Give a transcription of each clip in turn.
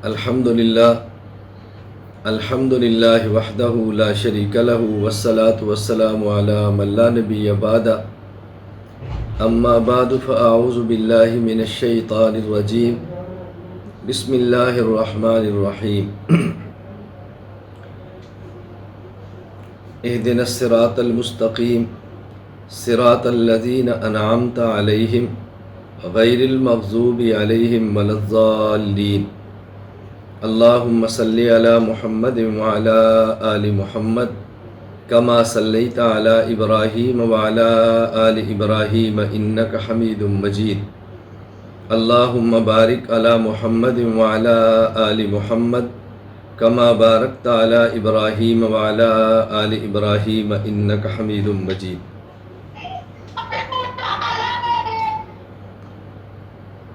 الحمد للہ وحدہ لا شریک لہ والصلاة والسلام علی من لا نبی بعد اما بعد فاعوذ باللہ من الشیطان الرجیم بسم اللہ الرحمن الرحیم اہدنا الصراط المستقیم صراط الذین انعمت علیہم غیر المغضوب علیہم ولا الضالین اللہم صلی علی محمد وعلی آل محمد کما صلیت علی ابراہیم وعلی آل ابراہیم انک حمید مجید اللہم بارک علی محمد وعلی آل محمد کما بارکت علی ابراہیم وعلی آل ابراہیم انک حمید مجید۔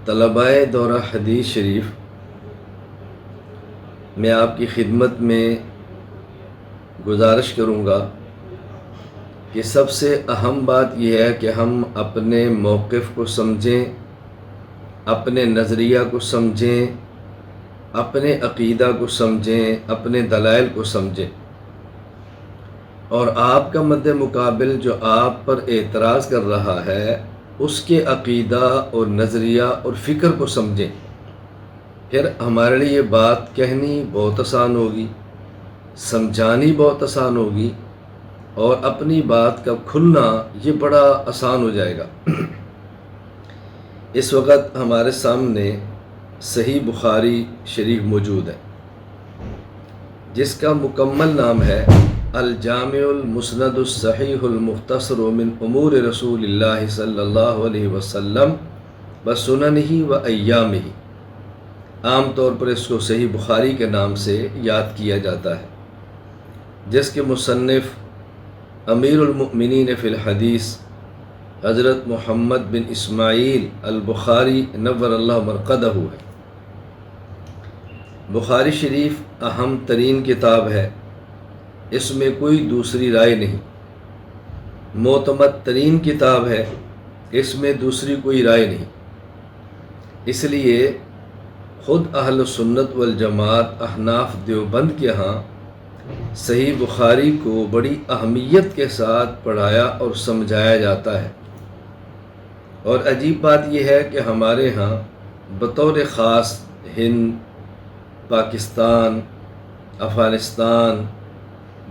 طلبائے دورہ حدیث شریف، میں آپ کی خدمت میں گزارش کروں گا کہ سب سے اہم بات یہ ہے کہ ہم اپنے موقف کو سمجھیں، اپنے نظریہ کو سمجھیں، اپنے عقیدہ کو سمجھیں، اپنے دلائل کو سمجھیں، اور آپ کا مد مقابل جو آپ پر اعتراض کر رہا ہے اس کے عقیدہ اور نظریہ اور فکر کو سمجھیں۔ پھر ہمارے لیے یہ بات کہنی بہت آسان ہوگی، سمجھانی بہت آسان ہوگی، اور اپنی بات کا کھلنا یہ بڑا آسان ہو جائے گا۔ اس وقت ہمارے سامنے صحیح بخاری شریف موجود ہے، جس کا مکمل نام ہے الجامع المسند الصحیح المختصر من امور رسول اللہ صلی اللہ علیہ وسلم وسننہ و ایامہ۔ عام طور پر اس کو صحیح بخاری کے نام سے یاد کیا جاتا ہے، جس کے مصنف امیر المؤمنین فی الحدیث حضرت محمد بن اسماعیل البخاری نور اللہ مرقدہ ہے۔ بخاری شریف اہم ترین کتاب ہے، اس میں کوئی دوسری رائے نہیں۔ معتمد ترین کتاب ہے، اس میں دوسری کوئی رائے نہیں۔ اس لیے خود اہل سنت والجماعت احناف دیوبند کے ہاں صحیح بخاری کو بڑی اہمیت کے ساتھ پڑھایا اور سمجھایا جاتا ہے۔ اور عجیب بات یہ ہے کہ ہمارے ہاں بطور خاص ہند، پاکستان، افغانستان،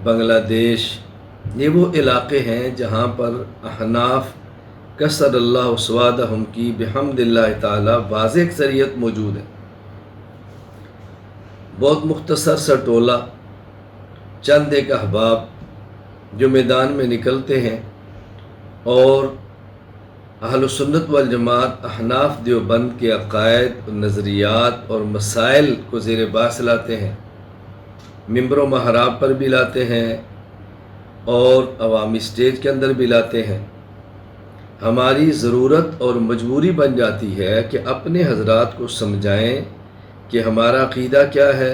بنگلہ دیش، یہ وہ علاقے ہیں جہاں پر احناف کسر اللہ اسوادہم کی بحمد اللہ تعالی واضح اکثریت موجود ہے۔ بہت مختصر سا ٹولہ، چند ایک احباب جو میدان میں نکلتے ہیں اور اہل سنت والجماعت احناف دیوبند کے عقائد، نظریات اور مسائل کو زیر بحث لاتے ہیں، ممبر و محراب پر بھی لاتے ہیں اور عوامی سٹیج کے اندر بھی لاتے ہیں۔ ہماری ضرورت اور مجبوری بن جاتی ہے کہ اپنے حضرات کو سمجھائیں کہ ہمارا عقیدہ کیا ہے،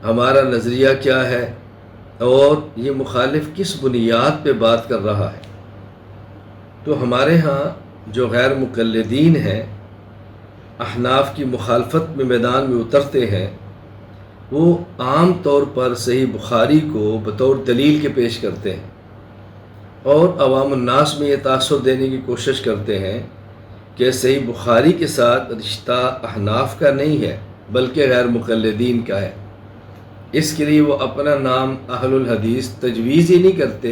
ہمارا نظریہ کیا ہے، اور یہ مخالف کس بنیاد پہ بات کر رہا ہے۔ تو ہمارے ہاں جو غیر مقلدین ہیں، احناف کی مخالفت میں میدان میں اترتے ہیں، وہ عام طور پر صحیح بخاری کو بطور دلیل کے پیش کرتے ہیں اور عوام الناس میں یہ تاثر دینے کی کوشش کرتے ہیں کہ صحیح بخاری کے ساتھ رشتہ احناف کا نہیں ہے بلکہ غیر مقلدین کا ہے۔ اس کے لیے وہ اپنا نام اہل الحدیث تجویز ہی نہیں کرتے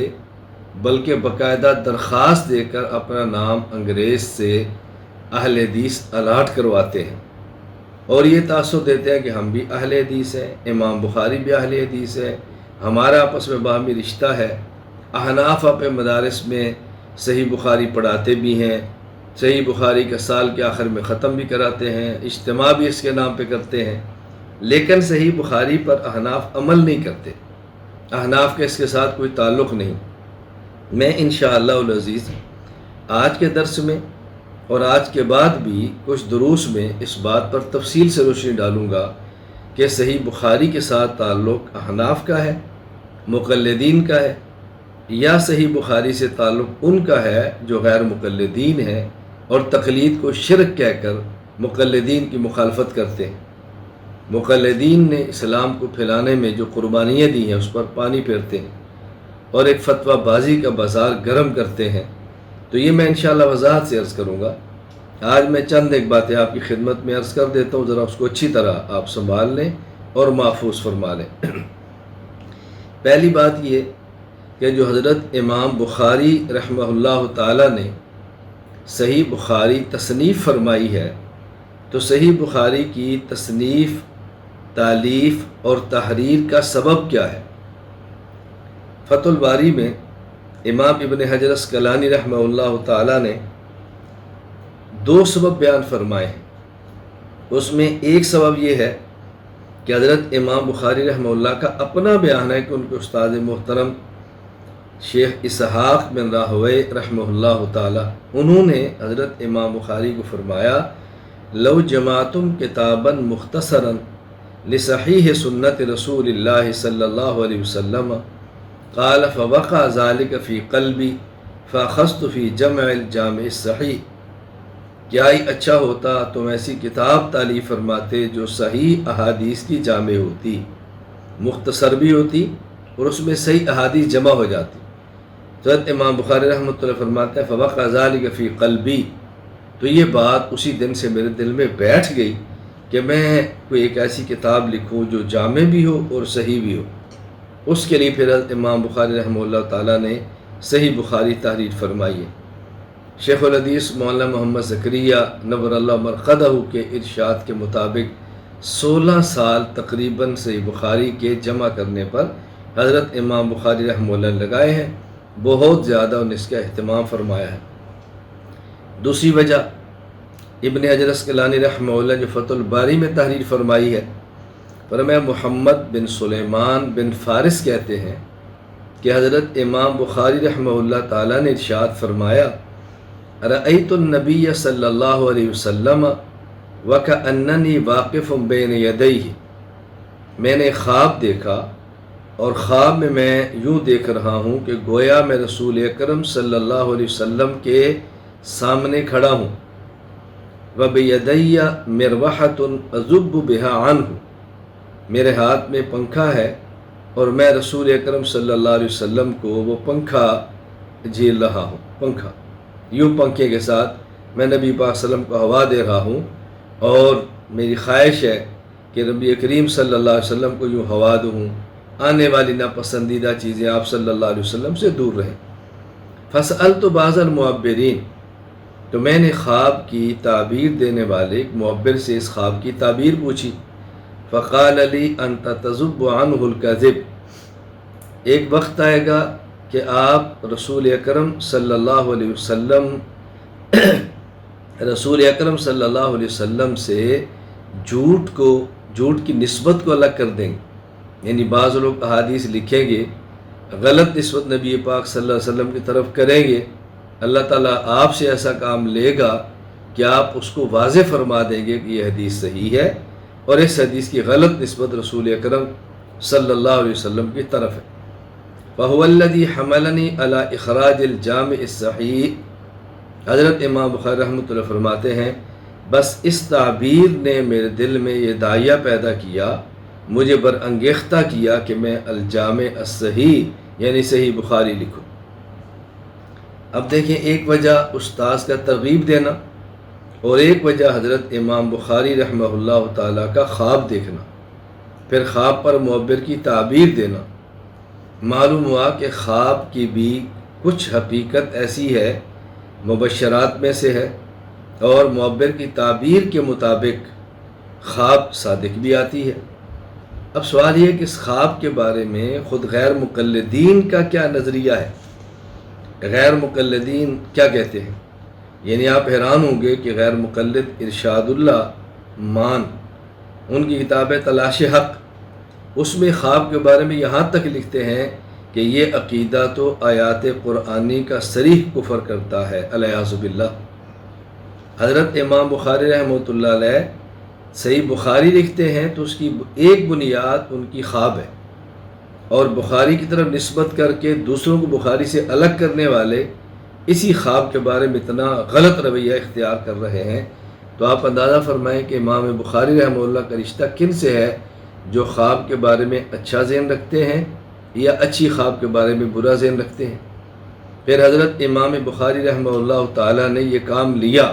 بلکہ باقاعدہ درخواست دے کر اپنا نام انگریز سے اہل حدیث الاٹ کرواتے ہیں، اور یہ تاثر دیتے ہیں کہ ہم بھی اہل حدیث ہیں، امام بخاری بھی اہل حدیث ہے، ہمارا آپس میں باہمی رشتہ ہے۔ احناف اپنے مدارس میں صحیح بخاری پڑھاتے بھی ہیں، صحیح بخاری کا سال کے آخر میں ختم بھی کراتے ہیں، اجتماع بھی اس کے نام پہ کرتے ہیں، لیکن صحیح بخاری پر احناف عمل نہیں کرتے۔ احناف کا اس کے ساتھ کوئی تعلق نہیں۔ میں انشاءاللہ العزیز آج کے درس میں اور آج کے بعد بھی کچھ دروس میں اس بات پر تفصیل سے روشنی ڈالوں گا کہ صحیح بخاری کے ساتھ تعلق احناف کا ہے، مقلدین کا ہے، یا صحیح بخاری سے تعلق ان کا ہے جو غیر مقلدین ہیں اور تقلید کو شرک کہہ کر مقلدین کی مخالفت کرتے ہیں۔ مقلدین نے اسلام کو پھیلانے میں جو قربانیاں دی ہیں اس پر پانی پھیرتے ہیں اور ایک فتویٰ بازی کا بازار گرم کرتے ہیں، تو یہ میں انشاءاللہ وضاحت سے عرض کروں گا۔ آج میں چند ایک باتیں آپ کی خدمت میں عرض کر دیتا ہوں، ذرا اس کو اچھی طرح آپ سنبھال لیں اور محفوظ فرما لیں۔ پہلی بات یہ کہ جو حضرت امام بخاری رحمہ اللہ تعالی نے صحیح بخاری تصنیف فرمائی ہے، تو صحیح بخاری کی تصنیف، تالیف اور تحریر کا سبب کیا ہے؟ فتح الباری میں امام ابن حجر اسقلانی رحمہ اللہ تعالی نے 2 سبب بیان فرمائے ہیں۔ اس میں ایک سبب یہ ہے کہ حضرت امام بخاری رحمہ اللہ کا اپنا بیان ہے کہ ان کے استاد محترم شیخ اسحاق بن راہوی رحمہ اللہ تعالی، انہوں نے حضرت امام بخاری کو فرمایا، لو جمعتم کتابا مختصرا لصحیح سنت رسول اللہ صلی اللہ علیہ وسلم قال فوقع ذلك فی قلبی فاخذت فی جمع الجامع الصحیح، کیا ہی اچھا ہوتا تم ایسی کتاب تالیف فرماتے جو صحیح احادیث کی جامع ہوتی، مختصر بھی ہوتی اور اس میں صحیح احادیث جمع ہو جاتی۔ حضرت امام بخاری رحمۃ اللہ فرماتے ہیں فوقع ذلك فی قلبی، تو یہ بات اسی دن سے میرے دل میں بیٹھ گئی کہ میں کوئی ایک ایسی کتاب لکھوں جو جامع بھی ہو اور صحیح بھی ہو۔ اس کے لیے پھر حضرت امام بخاری رحمہ اللہ تعالیٰ نے صحیح بخاری تحریر فرمائی ہے۔ شیخ الحدیث مولانا محمد زکریا نور اللہ مرقدہ کے ارشاد کے مطابق 16 سال تقریباً صحیح بخاری کے جمع کرنے پر حضرت امام بخاری رحمہ اللہ لگائے ہیں، بہت زیادہ ان اس کا اہتمام فرمایا ہے۔ دوسری وجہ ابن حجر اسقلانی رحمہ اللہ جو فتح الباری میں تحریر فرمائی ہے، فرمایا محمد بن سلیمان بن فارس کہتے ہیں کہ حضرت امام بخاری رحمہ اللہ تعالیٰ نے ارشاد فرمایا، رأیت النبی صلی اللہ علیہ وسلم وکأننی واقف بین یدیہ، میں نے خواب دیکھا اور خواب میں یوں دیکھ رہا ہوں کہ گویا میں رسول اکرم صلی اللہ علیہ وسلم کے سامنے کھڑا ہوں، وبیدی مروحۃ اذب بها عنہ، میرے ہاتھ میں پنکھا ہے اور میں رسول اکرم صلی اللہ علیہ وسلم کو وہ پنکھا جھیل رہا ہوں، پنکھا یوں پنکھے کے ساتھ میں نبی پاک صلی اللہ علیہ وسلم کو ہوا دے رہا ہوں، اور میری خواہش ہے کہ نبی کریم صلی اللہ علیہ وسلم کو یوں ہوا دوں، آنے والی ناپسندیدہ چیزیں آپ صلی اللہ علیہ وسلم سے دور رہیں۔ فسألت بعض المعبرین، تو میں نے خواب کی تعبیر دینے والے ایک معبر سے اس خواب کی تعبیر پوچھی، فقال لی انت تذب عنہ الکذب، ایک وقت آئے گا کہ آپ رسول اکرم صلی اللہ علیہ وسلم سے جھوٹ کی نسبت کو الگ کر دیں گے، یعنی بعض لوگ احادیث لکھیں گے، غلط نسبت نبی پاک صلی اللہ علیہ وسلم کی طرف کریں گے، اللہ تعالیٰ آپ سے ایسا کام لے گا کہ آپ اس کو واضح فرما دیں گے کہ یہ حدیث صحیح ہے اور اس حدیث کی غلط نسبت رسول اکرم صلی اللہ علیہ وسلم کی طرف ہے۔ فَهُوَ الَّذِي حَمَلَنِي عَلَى إِخْرَاجِ الْجَامِعِ الصَّحِيحِ، حضرت امام بخاری رحمۃ اللہ فرماتے ہیں بس اس تعبیر نے میرے دل میں یہ داعیہ پیدا کیا، مجھے برانگیختہ کیا کہ میں الجامع الصحیح یعنی صحیح بخاری لکھوں۔ اب دیکھیں، ایک وجہ استاذ کا ترغیب دینا اور ایک وجہ حضرت امام بخاری رحمہ اللہ تعالیٰ کا خواب دیکھنا، پھر خواب پر معبر کی تعبیر دینا۔ معلوم ہوا کہ خواب کی بھی کچھ حقیقت ایسی ہے، مبشرات میں سے ہے، اور معبر کی تعبیر کے مطابق خواب صادق بھی آتی ہے۔ اب سوال یہ کہ اس خواب کے بارے میں خود غیر مقلدین کا کیا نظریہ ہے، غیر مقلدین کیا کہتے ہیں؟ یعنی آپ حیران ہوں گے کہ غیر مقلد ارشاد اللہ مان، ان کی کتاب تلاش حق، اس میں خواب کے بارے میں یہاں تک لکھتے ہیں کہ یہ عقیدہ تو آیات قرآنی کا صریح کفر کرتا ہے، الیاذ باللہ۔ حضرت امام بخاری رحمۃ اللہ علیہ صحیح بخاری لکھتے ہیں تو اس کی ایک بنیاد ان کی خواب ہے، اور بخاری کی طرف نسبت کر کے دوسروں کو بخاری سے الگ کرنے والے اسی خواب کے بارے میں اتنا غلط رویہ اختیار کر رہے ہیں تو آپ اندازہ فرمائیں کہ امام بخاری رحمہ اللہ کا رشتہ کن سے ہے جو خواب کے بارے میں اچھا ذہن رکھتے ہیں یا اچھی خواب کے بارے میں برا ذہن رکھتے ہیں۔ پھر حضرت امام بخاری رحمہ اللہ تعالیٰ نے یہ کام لیا،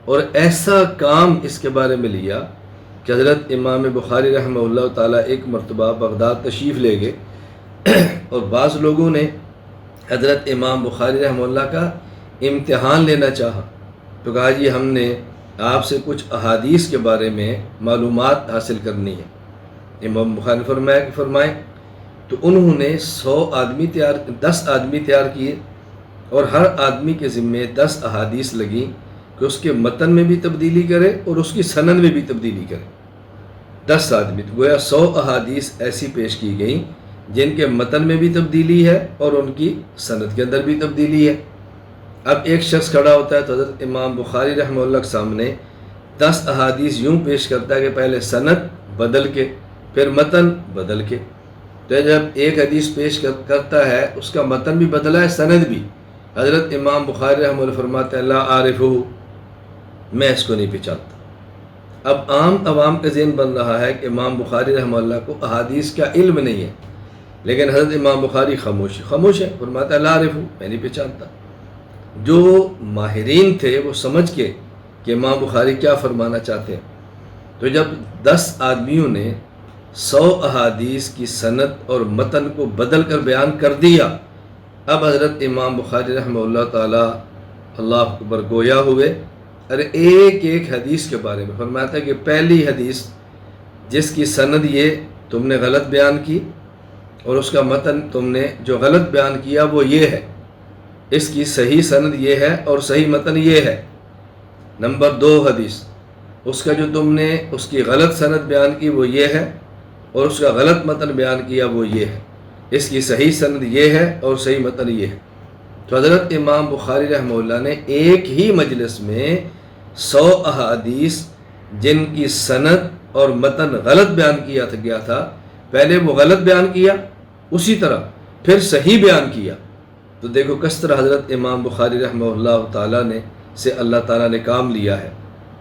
اور ایسا کام اس کے بارے میں لیا کہ حضرت امام بخاری رحمہ اللہ تعالیٰ ایک مرتبہ بغداد تشریف لے گئے، اور بعض لوگوں نے حضرت امام بخاری رحمہ اللہ کا امتحان لینا چاہا، تو کہا جی ہم نے آپ سے کچھ احادیث کے بارے میں معلومات حاصل کرنی ہے۔ امام بخاری فرمائیں تو انہوں نے 10 آدمی تیار کیے، اور ہر آدمی کے ذمے 10 احادیث لگیں کہ اس کے متن میں بھی تبدیلی کرے اور اس کی سند میں بھی تبدیلی کرے۔ 10 آدمی، تو گویا 100 احادیث ایسی پیش کی گئیں جن کے متن میں بھی تبدیلی ہے اور ان کی سند کے اندر بھی تبدیلی ہے۔ اب ایک شخص کھڑا ہوتا ہے تو حضرت امام بخاری رحمہ اللہ کے سامنے 10 احادیث یوں پیش کرتا ہے کہ پہلے سند بدل کے، پھر متن بدل کے۔ تو جب ایک حدیث پیش کرتا ہے اس کا متن بھی بدلا ہے، سند بھی، حضرت امام بخاری رحمہ اللہ فرماتے ہیں لا عارفہ، میں اس کو نہیں پہچانتا۔ اب عام عوام کا ذہن بن رہا ہے کہ امام بخاری رحمہ اللہ کو احادیث کا علم نہیں ہے، لیکن حضرت امام بخاری خاموش ہے، فرماتا ہے لا عارفہ، میں نہیں پہچانتا۔ جو ماہرین تھے وہ سمجھ کے کہ امام بخاری کیا فرمانا چاہتے ہیں، تو جب 10 آدمیوں نے 100 احادیث کی سند اور متن کو بدل کر بیان کر دیا، اب حضرت امام بخاری رحمہ اللہ تعالیٰ اللہ اکبر گویا ہوئے، ارے ایک حدیث کے بارے میں فرماتا ہے کہ پہلی حدیث جس کی سند یہ تم نے غلط بیان کی، اور اس کا متن تم نے جو غلط بیان کیا وہ یہ ہے، اس کی صحیح سند یہ ہے اور صحیح متن یہ ہے۔ نمبر 2 حدیث، اس کا جو تم نے اس کی غلط سند بیان کی وہ یہ ہے، اور اس کا غلط متن بیان کیا وہ یہ ہے، اس کی صحیح سند یہ ہے اور صحیح متن یہ ہے۔ تو حضرت امام بخاری رحمہ اللہ نے ایک ہی مجلس میں 100 احادیث جن کی سند اور متن غلط بیان کیا گیا تھا، پہلے وہ غلط بیان کیا، اسی طرح پھر صحیح بیان کیا۔ تو دیکھو کس طرح حضرت امام بخاری رحمہ اللہ تعالیٰ نے سے اللہ تعالیٰ نے کام لیا ہے،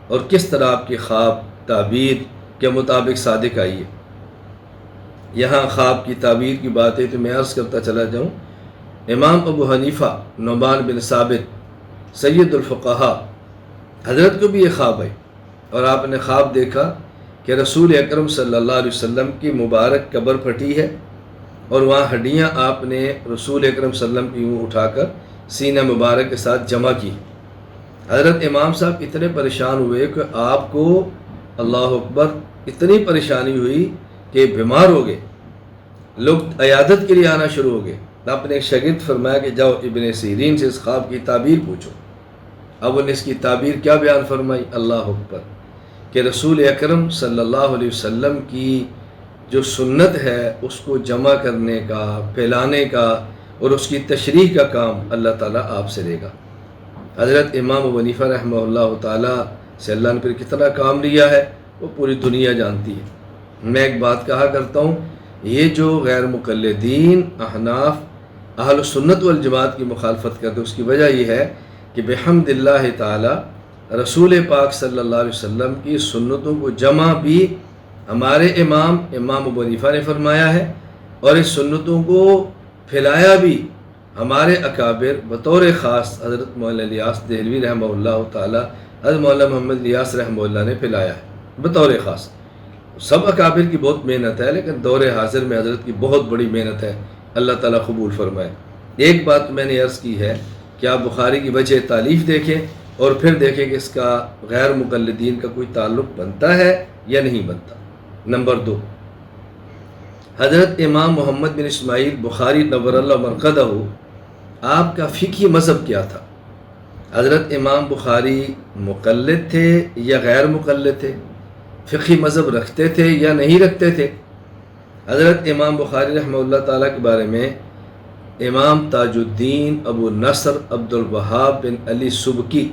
اور کس طرح آپ کی خواب تعبیر کے مطابق صادق آئی ہے۔ یہاں خواب کی تعبیر کی بات ہے تو میں عرض کرتا چلا جاؤں، امام ابو حنیفہ نعمان بن ثابت سید الفقہا، حضرت کو بھی یہ خواب ہے، اور آپ نے خواب دیکھا کہ رسول اکرم صلی اللہ علیہ وسلم کی مبارک قبر پھٹی ہے، اور وہاں ہڈیاں آپ نے رسول اکرم صلی اللہ علیہ وسلم کی یوں اٹھا کر سینہ مبارک کے ساتھ جمع کی۔ حضرت امام صاحب اتنے پریشان ہوئے کہ آپ کو اللہ اکبر اتنی پریشانی ہوئی کہ بیمار ہو گئے، لوگ عیادت کے لیے آنا شروع ہو گئے۔ آپ نے ایک شاگرد فرمایا کہ جاؤ ابن سیرین سے اس خواب کی تعبیر پوچھو۔ اب انہوں نے اس کی تعبیر کیا بیان فرمائی، اللہ اکبر، کہ رسول اکرم صلی اللہ علیہ وسلم کی جو سنت ہے اس کو جمع کرنے کا، پھیلانے کا اور اس کی تشریح کا کام اللہ تعالیٰ آپ سے لے گا۔ حضرت امام ابو حنیفہ رحمہ اللہ تعالیٰ سے اللہ نے پھر کتنا کام لیا ہے وہ پوری دنیا جانتی ہے۔ میں ایک بات کہا کرتا ہوں، یہ جو غیر مقلدین احناف اہل سنت والجماعت کی مخالفت کرتے اس کی وجہ یہ ہے کہ بحمد اللہ تعالیٰ رسول پاک صلی اللہ علیہ وسلم کی سنتوں کو جمع بھی ہمارے امام ابو حنیفہ نے فرمایا ہے، اور اس سنتوں کو پھیلایا بھی ہمارے اکابر بطور خاص حضرت مولانا الیاس دہلوی رحمہ اللہ تعالیٰ، حضرت مولانا محمد الیاس رحمہ اللہ نے پھیلایا ہے بطور خاص۔ سب اکابر کی بہت محنت ہے، لیکن دور حاضر میں حضرت کی بہت بڑی محنت ہے، اللہ تعالیٰ قبول فرمائے۔ ایک بات میں نے عرض کی ہے کہ آپ بخاری کی وجہ تالیف دیکھیں اور پھر دیکھیں کہ اس کا غیر مقلدین کا کوئی تعلق بنتا ہے یا نہیں بنتا۔ نمبر 2، حضرت امام محمد بن اسماعیل بخاری نور اللہ مرقدہ، آپ کا فقہی مذہب کیا تھا؟ حضرت امام بخاری مقلد تھے یا غیر مقلد تھے؟ فقہی مذہب رکھتے تھے یا نہیں رکھتے تھے؟ حضرت امام بخاری رحمہ اللہ تعالیٰ کے بارے میں امام تاج الدین ابو نصر عبد الوہاب بن علی سبکی،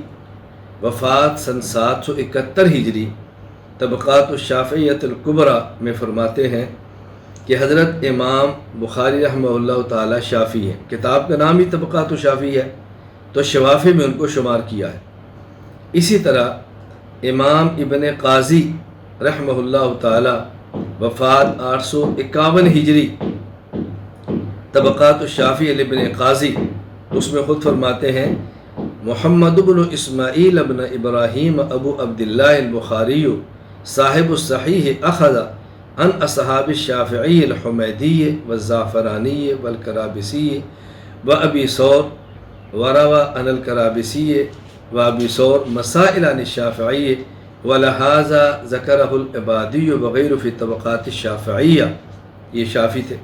وفات سن 771 ہجری، طبقات الشافعیۃ الکبریٰ میں فرماتے ہیں کہ حضرت امام بخاری رحمہ اللہ تعالیٰ شافعی ہیں، کتاب کا نام ہی طبقات الشافعی ہے، تو شوافی میں ان کو شمار کیا ہے۔ اسی طرح امام ابن قاضی رحمہ اللہ تعالی، وفات 851 ہجری، طبقات الشافعی ابن قاضی، اس میں خود فرماتے ہیں محمد بن اسماعیل ابن ابراہیم ابو عبداللہ البخاری صاحب الصحیح اخذ عن اصحاب الشافعی الحمیدی والزعفرانی والکرابسی وابی ثور، وروى عن الکرابسی وابی ثور مسائل عن الشافعی ولہذا ذکرہ العبادی وغیرہ فی طبقات الشافعیہ۔ یہ شافعی تھے۔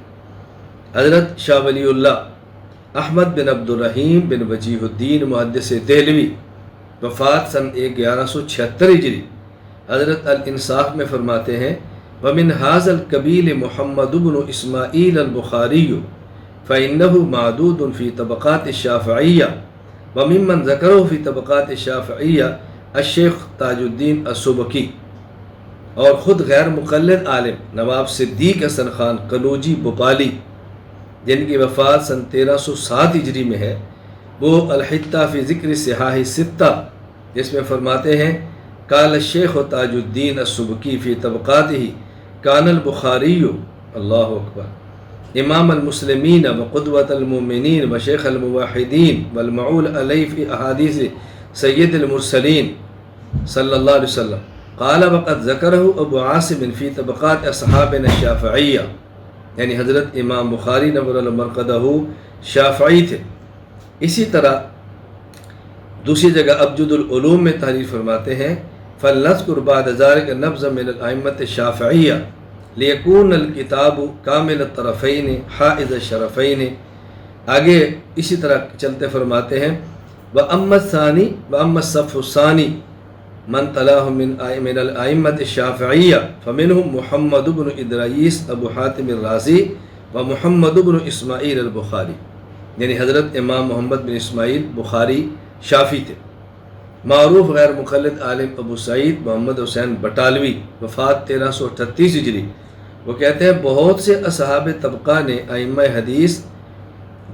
حضرت شاہ ولی اللہ احمد بن عبد الرحیم بن وجیہ الدین محدث دہلوی، وفات سن 1176 ہجری، حضرت الانصاف میں فرماتے ہیں ومن هذا القبیل محمد بن اسماعیل البخاری فإنه معدود فی طبقات الشافعیہ، وممن ذکرہ فی طبقات الشافعیہ الشیخ تاج الدین السبکی، اور خود غیر مقلد عالم نواب صدیق حسن خان قنوجی بھوپالی، جن کی وفات سن 1307 ہجری میں ہے، وہ الحتہ فی ذکر صحاح ستہ، جس میں فرماتے ہیں قال الشیخ تاج الدین السبکی فی طبقاتہ کان البخاری اللہ اکبر امام المسلمین وقدوۃ المؤمنین وشیخ الموحدین والمعول علیہ فی احادیث سید المرسلین صلی اللہ علیہ وسلم، قال وقد ذکرہ ابو عاصم فی طبقات اصحابنا الشافعیہ، یعنی حضرت امام بخاری نور اللہ مرقدہ شافعی تھے۔ اسی طرح دوسری جگہ ابجد العلوم میں تحریر فرماتے ہیں فلنذکر بعد ذلك نبذا من الائمۃ الشافعیہ لیکون الکتاب کامل الطرفین حائز الشرفین۔ آگے اسی طرح چلتے فرماتے ہیں وَأَمَّا الثَّانِي وَأَمَّا الصَّفُّ الثَّانِي من تلاہ من الائمۃ الشافعیہ فمنہم محمد بن ادریس ابو حاتم الرازی و محمد بن اسماعیل البخاری، یعنی حضرت امام محمد بن اسماعیل بخاری شافعی تھے۔ معروف غیر مقلد عالم ابو سعید محمد حسین بٹالوی، وفات 1338 ہجری، وہ کہتے ہیں بہت سے اصحاب طبقہ نے ائمہ حدیث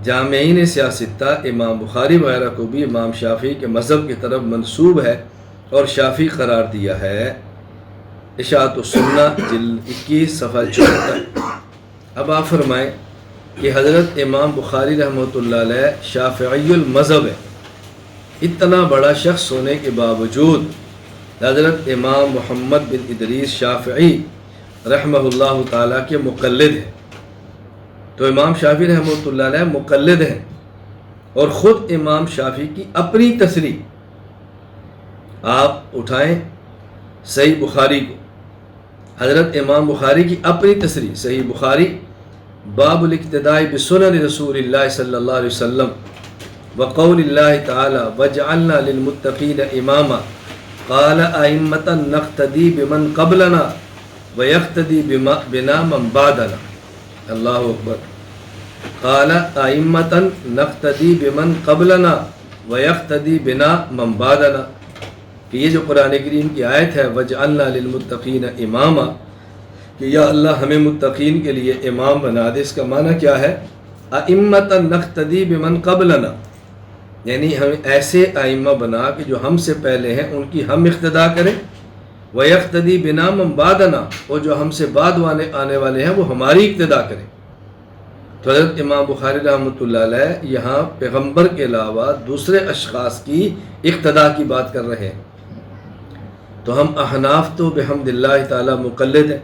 جامعین سیاستہ امام بخاری وغیرہ کو بھی امام شافعی کے مذہب کی طرف منسوب ہے اور شافعی قرار دیا ہے۔ اشاعت السنہ جلد 21 صفحہ 74۔ اب آپ فرمائیں کہ حضرت امام بخاری رحمۃ اللہ علیہ شافعی المذہب ہے، اتنا بڑا شخص ہونے کے باوجود حضرت امام محمد بن ادریس شافعی رحمہ اللہ تعالیٰ کے مقلد ہیں۔ تو امام شافعی رحمۃ اللہ علیہ مقلد ہیں، اور خود امام شافعی کی اپنی تصریح آپ اٹھائیں صحیح بخاری کو، حضرت امام بخاری کی اپنی تصریح صحیح بخاری، باب الاقتداء بسنن رسول اللہ صلی اللہ علیہ وسلم وقول اللہ تعالی وجعلنا للمتقین اماما قال ائمۃ نقتدی بمن قبلنا ویقتدی بنا من بعدنا، اللہ اکبر، قال ائمۃ نقتدی بمن قبلنا ویقتدی بنا من بعدنا، کہ یہ جو قرآن کریم کی آیت ہے وجعلنا للمتقین اماما، کہ یا اللہ ہمیں متقین کے لیے امام بنا دے، اس کا معنی کیا ہے؟ ائمۃ نقتدی بمن قبلنا، یعنی ہمیں ایسے ائمہ بنا کہ جو ہم سے پہلے ہیں ان کی ہم اقتداء کریں، ویقتدی بنا من بعدنا، اور جو ہم سے بعد آنے والے ہیں وہ ہماری اقتداء کریں۔ تو حضرت امام بخاری رحمۃ اللہ علیہ یہاں پیغمبر کے علاوہ دوسرے اشخاص کی اقتداء کی بات کر رہے ہیں۔ تو ہم احناف تو بحمد اللہ تعالی مقلد ہیں،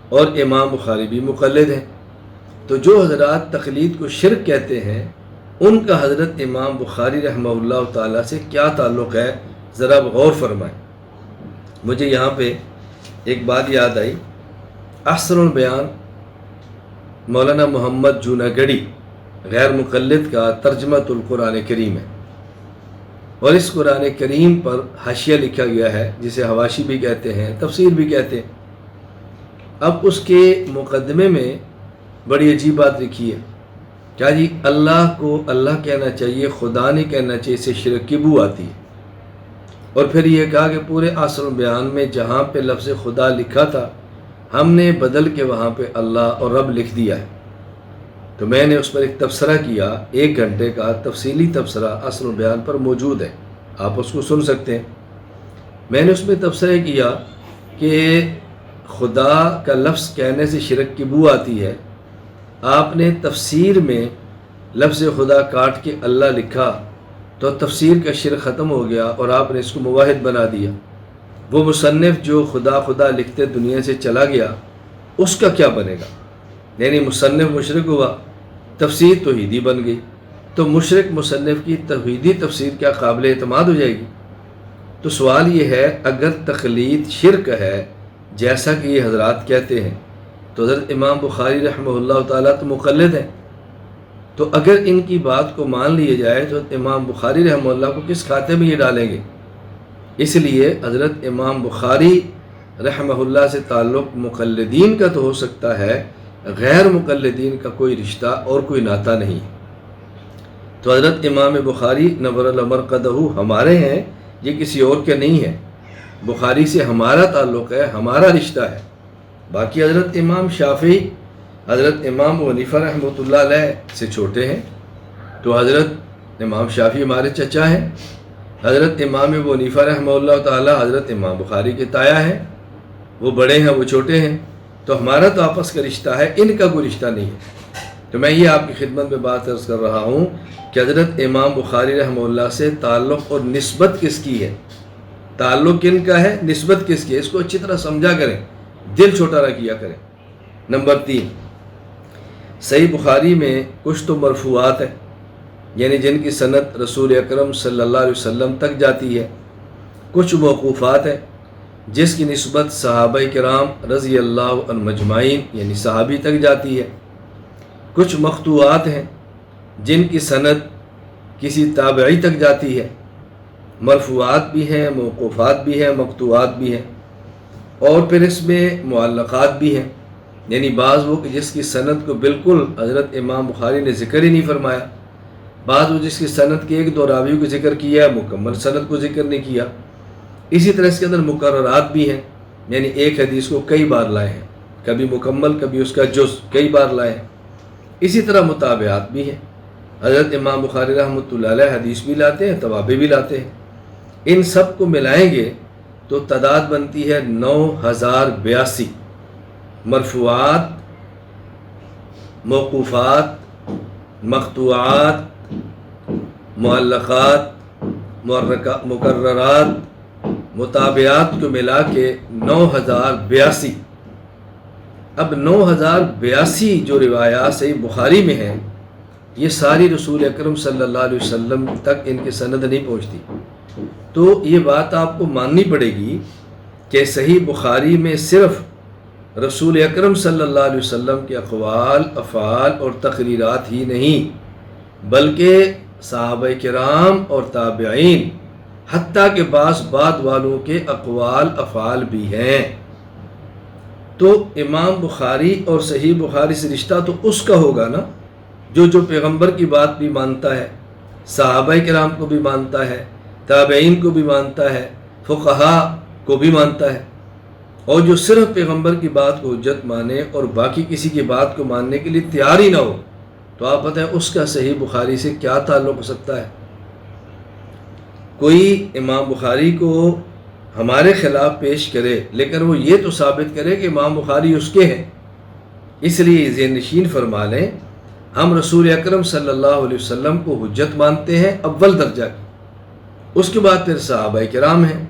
اور امام بخاری بھی مقلد ہیں۔ تو جو حضرات تقلید کو شرک کہتے ہیں ان کا حضرت امام بخاری رحمہ اللہ تعالیٰ سے کیا تعلق ہے، ذرا غور فرمائیں۔ مجھے یہاں پہ ایک بات یاد آئی، احسن البیان مولانا محمد جوناگڑھی غیر مقلد کا ترجمۃ القرآن کریم ہے، اور اس قرآن کریم پر حاشیہ لکھا گیا ہے جسے حواشی بھی کہتے ہیں، تفسیر بھی کہتے ہیں۔ اب اس کے مقدمے میں بڑی عجیب بات لکھی ہے، کیا جی اللہ کو اللہ کہنا چاہیے، خدا نہیں کہنا چاہیے، اس سے شرک کی بو آتی ہے۔ اور پھر یہ کہا کہ پورے احسن البیان میں جہاں پہ لفظ خدا لکھا تھا ہم نے بدل کے وہاں پہ اللہ اور رب لکھ دیا ہے۔ تو میں نے اس پر ایک تبصرہ کیا، 1 گھنٹے کا تفصیلی تبصرہ احسن البیان پر موجود ہے، آپ اس کو سن سکتے ہیں۔ میں نے اس میں تبصرہ کیا کہ خدا کا لفظ کہنے سے شرک کی بو آتی ہے، آپ نے تفسیر میں لفظ خدا کاٹ کے اللہ لکھا تو تفسیر کا شرک ختم ہو گیا اور آپ نے اس کو مواحد بنا دیا۔ وہ مصنف جو خدا خدا لکھتے دنیا سے چلا گیا، اس کا کیا بنے گا؟ یعنی مصنف مشرک ہوا، تفسیر توحیدی بن گئی، تو مشرک مصنف کی توحیدی تفسیر کیا قابل اعتماد ہو جائے گی؟ تو سوال یہ ہے، اگر تقلید شرک ہے جیسا کہ یہ حضرات کہتے ہیں، تو حضرت امام بخاری رحمہ اللہ تعالیٰ تو مقلد ہیں، تو اگر ان کی بات کو مان لیا جائے تو امام بخاری رحمہ اللہ کو کس کھاتے میں یہ ڈالیں گے؟ اس لیے حضرت امام بخاری رحمہ اللہ سے تعلق مقلدین کا تو ہو سکتا ہے، غیر مقلدین کا کوئی رشتہ اور کوئی ناطہ نہیں۔ تو حضرت امام بخاری نور اللہ مرقدہ ہمارے ہیں، یہ کسی اور کے نہیں ہے، بخاری سے ہمارا تعلق ہے، ہمارا رشتہ ہے۔ باقی حضرت امام شافعی حضرت امام حنیفہ رحمۃ اللہ علیہ سے چھوٹے ہیں، تو حضرت امام شافعی ہمارے چچا ہیں، حضرت امام ابو حنیفہ رحمہ اللہ تعالی حضرت امام بخاری کے تایا ہیں، وہ بڑے ہیں وہ چھوٹے ہیں، تو ہمارا تو آپس کا رشتہ ہے، ان کا کوئی رشتہ نہیں ہے۔ تو میں یہ آپ کی خدمت میں بات عرض کر رہا ہوں کہ حضرت امام بخاری رحمہ اللہ سے تعلق اور نسبت کس کی ہے؟ تعلق کن کا ہے، نسبت کس کی ہے؟ اس کو اچھی طرح سمجھا کریں، دل چھوٹا نہ کیا کریں۔ نمبر 3، صحیح بخاری میں کچھ تو مرفوعات ہیں، یعنی جن کی سند رسول اکرم صلی اللہ علیہ وسلم تک جاتی ہے، کچھ موقوفات ہیں جس کی نسبت صحابہ کرام رضی اللہ عنہم مجمعین یعنی صحابی تک جاتی ہے، کچھ مقطوعات ہیں جن کی سند کسی تابعی تک جاتی ہے۔ مرفوعات بھی ہیں، موقوفات بھی ہیں، مقطوعات بھی ہیں، اور پھر اس میں معلقات بھی ہیں، یعنی بعض وہ کہ جس کی سند کو بالکل حضرت امام بخاری نے ذکر ہی نہیں فرمایا، بعض وہ جس کی سند کے ایک دو راویوں کو ذکر کیا، مکمل سند کو ذکر نہیں کیا۔ اسی طرح اس کے اندر مکررات بھی ہیں، یعنی ایک حدیث کو کئی بار لائے ہیں، کبھی مکمل کبھی اس کا جز کئی بار لائے ہیں۔ اسی طرح متابعات بھی ہیں، حضرت امام بخاری رحمۃ اللہ علیہ حدیث بھی لاتے ہیں، توابع بھی لاتے ہیں۔ ان سب کو ملائیں گے تو تعداد بنتی ہے 9082 مرفوعات، موقوفات، مقطوعات، معلقات، مکررات، متابعات کو ملا کے 9082۔ اب 9082 جو روایات صحیح بخاری میں ہیں، یہ ساری رسول اکرم صلی اللہ علیہ وسلم تک ان کی سند نہیں پہنچتی، تو یہ بات آپ کو ماننی پڑے گی کہ صحیح بخاری میں صرف رسول اکرم صلی اللہ علیہ وسلم کے اقوال، افعال اور تقریرات ہی نہیں، بلکہ صحابہ کرام اور تابعین حتیٰ کہ بعض بعد والوں کے اقوال افعال بھی ہیں۔ تو امام بخاری اور صحیح بخاری سے رشتہ تو اس کا ہوگا نا جو پیغمبر کی بات بھی مانتا ہے، صحابہ کرام کو بھی مانتا ہے، تابعین کو بھی مانتا ہے، فقہاء کو بھی مانتا ہے، اور جو صرف پیغمبر کی بات کو حجت مانے اور باقی کسی کی بات کو ماننے کے لیے تیار ہی نہ ہو، تو آپ بتائیں اس کا صحیح بخاری سے کیا تعلق ہو سکتا ہے؟ کوئی امام بخاری کو ہمارے خلاف پیش کرے لیکن وہ یہ تو ثابت کرے کہ امام بخاری اس کے ہیں، اس لیے ذہن نشین فرما لیں، ہم رسول اکرم صلی اللہ علیہ وسلم کو حجت مانتے ہیں اول درجہ کی، اس کے بعد پھر صحابہ کرام ہیں،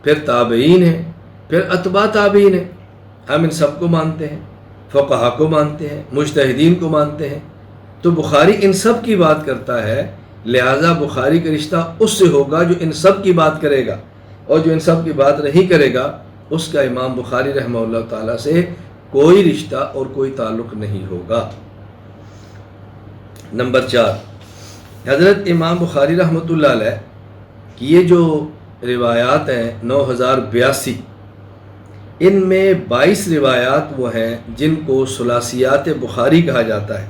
پھر تابعین ہیں، پھر اتباع تابعین ہیں، ہم ان سب کو مانتے ہیں، فقہا کو مانتے ہیں، مجتہدین کو مانتے ہیں۔ تو بخاری ان سب کی بات کرتا ہے، لہٰذا بخاری کا رشتہ اس سے ہوگا جو ان سب کی بات کرے گا، اور جو ان سب کی بات نہیں کرے گا اس کا امام بخاری رحمہ اللہ تعالیٰ سے کوئی رشتہ اور کوئی تعلق نہیں ہوگا۔ نمبر 4، حضرت امام بخاری رحمۃ اللہ علیہ کی یہ جو روایات ہیں 9082، ان میں 22 روایات وہ ہیں جن کو ثلاثیات بخاری کہا جاتا ہے۔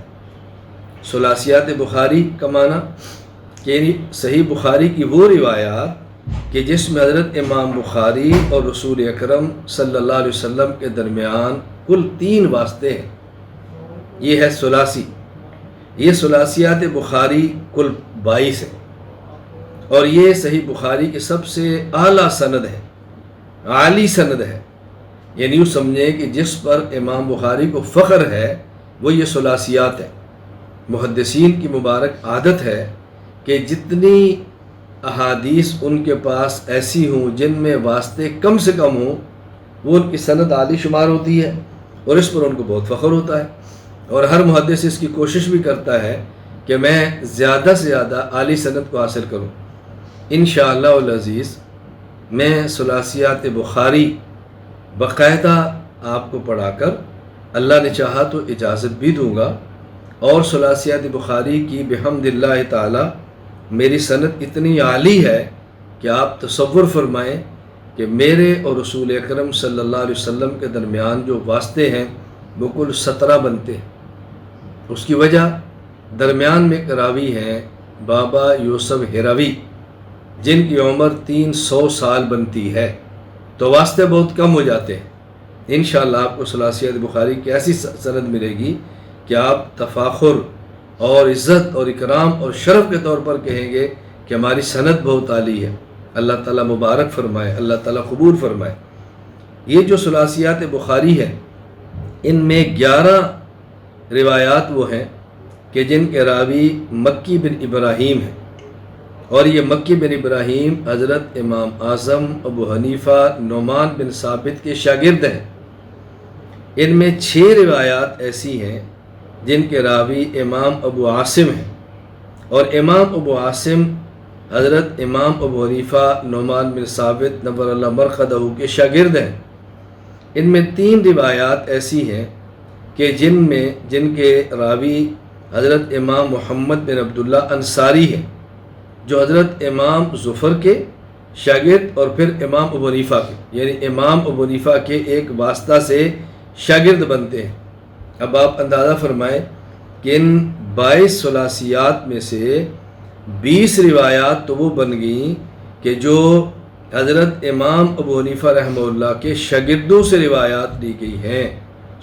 ثلاثیات بخاری کا معنی کہ صحیح بخاری کی وہ روایات کہ جس میں حضرت امام بخاری اور رسول اکرم صلی اللہ علیہ وسلم کے درمیان کل 3 واسطے ہیں، یہ ہے ثلاثی۔ یہ ثلاثیات بخاری کل 22 ہیں، اور یہ صحیح بخاری کی سب سے اعلیٰ سند ہے، عالی سند ہے، یعنی یوں سمجھیں کہ جس پر امام بخاری کو فخر ہے وہ یہ ثلاثیات ہے۔ محدثین کی مبارک عادت ہے کہ جتنی احادیث ان کے پاس ایسی ہوں جن میں واسطے کم سے کم ہوں، وہ ان کی سند عالی شمار ہوتی ہے اور اس پر ان کو بہت فخر ہوتا ہے، اور ہر محدث اس کی کوشش بھی کرتا ہے کہ میں زیادہ سے زیادہ عالی سند کو حاصل کروں۔ انشاءاللہ العزیز میں ثلاثیات بخاری باقاعدہ آپ کو پڑھا کر اللہ نے چاہا تو اجازت بھی دوں گا، اور ثلاثیات بخاری کی بحمد اللہ تعالی میری سند اتنی عالی ہے کہ آپ تصور فرمائیں کہ میرے اور رسول اکرم صلی اللہ علیہ وسلم کے درمیان جو واسطے ہیں وہ کل 17 بنتے ہیں۔ اس کی وجہ درمیان میں ایک راوی ہیں بابا یوسف ہراوی، جن کی عمر 300 سال بنتی ہے، تو واسطے بہت کم ہو جاتے ہیں۔ انشاءاللہ آپ کو ثلاثیات بخاری کی ایسی سند ملے گی کہ آپ تفاخر اور عزت اور اکرام اور شرف کے طور پر کہیں گے کہ ہماری سند بہت عالی ہے۔ اللہ تعالیٰ مبارک فرمائے، اللہ تعالیٰ قبول فرمائے۔ یہ جو ثلاثیات بخاری ہے ان میں 11 روایات وہ ہیں کہ جن کے راوی مکی بن ابراہیم ہیں، اور یہ مکی بن ابراہیم حضرت امام اعظم ابو حنیفہ نعمان بن ثابت کے شاگرد ہیں۔ ان میں 6 روایات ایسی ہیں جن کے راوی امام ابو عاصم ہیں، اور امام ابو عاصم حضرت امام ابو حنیفہ نعمان بن ثابت نور اللہ مرقدہ کے شاگرد ہیں۔ ان میں 3 روایات ایسی ہیں کہ جن کے راوی حضرت امام محمد بن عبداللہ انصاری ہیں، جو حضرت امام ظفر کے شاگرد اور پھر امام ابو حنیفہ کے، یعنی امام ابو حنیفہ کے ایک واسطہ سے شاگرد بنتے ہیں۔ اب آپ اندازہ فرمائیں کہ ان 22 ثلاثیات میں سے 20 روایات تو وہ بن گئیں کہ جو حضرت امام ابو حنیفہ رحمہ اللہ کے شاگردوں سے روایات لی گئی ہیں۔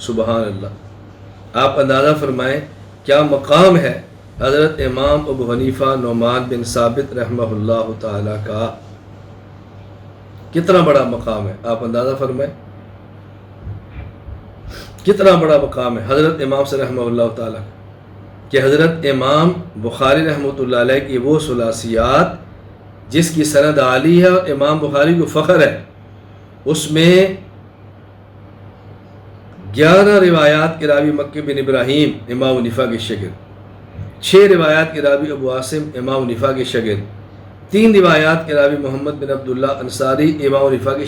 سبحان اللہ، آپ اندازہ فرمائیں کیا مقام ہے حضرت امام ابو حنیفہ نعمان بن ثابت رحمہ اللہ تعالیٰ کا، کتنا بڑا مقام ہے، آپ اندازہ فرمائیں کتنا بڑا مقام ہے حضرت امام سے رحمہ اللہ تعالیٰ کہ حضرت امام بخاری رحمۃ اللہ علیہ کی وہ ثلاثیات جس کی سند عالی ہے اور امام بخاری کو فخر ہے، اس میں 11 روایات کے راوی مکی بن ابراہیم امام حنیفہ کے شاگرد، 6 روایات کے راوی ابو عاصم امام حنیفہ کے شاگرد، 3 روایات کے راوی محمد بن عبداللہ انصاری امام حنیفہ کے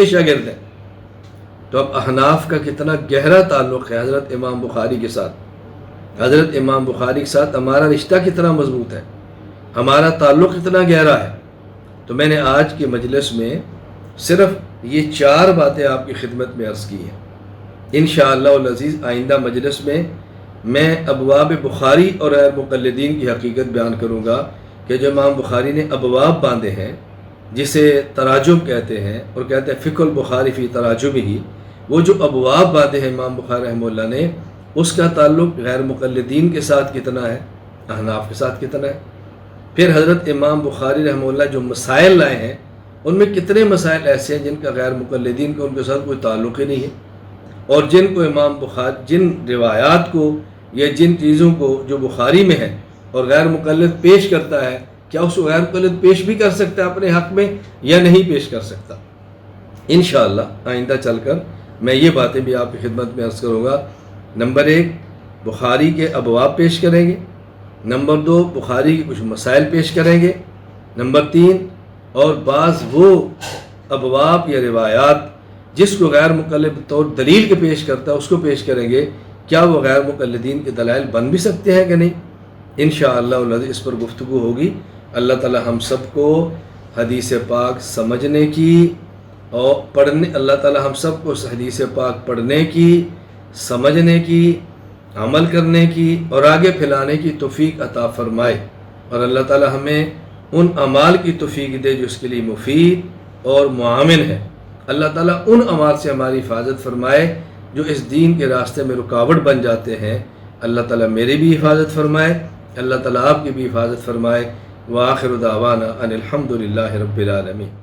شاگرد ہیں۔ تو اب احناف کا کتنا گہرا تعلق ہے حضرت امام بخاری کے ساتھ، حضرت امام بخاری کے ساتھ ہمارا رشتہ کتنا مضبوط ہے، ہمارا تعلق کتنا گہرا ہے۔ تو میں نے آج کی مجلس میں صرف یہ 4 باتیں آپ کی خدمت میں عرض کی ہیں۔ انشاءاللہ العزیز آئندہ مجلس میں ابواب بخاری اور غیر مقلدین کی حقیقت بیان کروں گا کہ جو امام بخاری نے ابواب باندھے ہیں جسے تراجم کہتے ہیں، اور کہتے ہیں فقہ البخاری فی تراجم ہی، وہ جو ابواب باندھے ہیں امام بخاری رحمہ اللہ نے، اس کا تعلق غیر مقلدین کے ساتھ کتنا ہے، احناف کے ساتھ کتنا ہے۔ پھر حضرت امام بخاری رحمہ اللہ جو مسائل لائے ہیں ان میں کتنے مسائل ایسے ہیں جن کا غیر مقلدین کو ان کے ساتھ کوئی تعلق ہی نہیں ہے، اور جن کو امام بخاری جن روایات کو یا جن چیزوں کو جو بخاری میں ہے اور غیر مقلد پیش کرتا ہے، کیا اس کو غیر مقلد پیش بھی کر سکتا ہے اپنے حق میں یا نہیں پیش کر سکتا۔ انشاءاللہ آئندہ چل کر میں یہ باتیں بھی آپ کی خدمت میں عرض کروں گا۔ نمبر 1 بخاری کے ابواب پیش کریں گے، نمبر 2 بخاری کے کچھ مسائل پیش کریں گے، نمبر 3 اور بعض وہ ابواب یا روایات جس کو غیر مقلد طور دلیل کے پیش کرتا ہے اس کو پیش کریں گے، کیا وہ غیر مقلدین کے دلائل بن بھی سکتے ہیں کہ نہیں۔ انشاءاللہ العزیز اس پر گفتگو ہوگی۔ اللہ تعالی ہم سب کو حدیث پاک سمجھنے کی اور پڑھنے، اللہ تعالی ہم سب کو حدیث پاک پڑھنے کی، سمجھنے کی، عمل کرنے کی اور آگے پھیلانے کی توفیق عطا فرمائے، اور اللہ تعالی ہمیں ان اعمال کی توفیق دے جو اس کے لیے مفید اور معاون ہے۔ اللہ تعالیٰ ان اعمال سے ہماری حفاظت فرمائے جو اس دین کے راستے میں رکاوٹ بن جاتے ہیں۔ اللہ تعالیٰ میری بھی حفاظت فرمائے، اللہ تعالیٰ آپ کی بھی حفاظت فرمائے۔ وآخر دعوانا ان الحمد للہ رب العالمین۔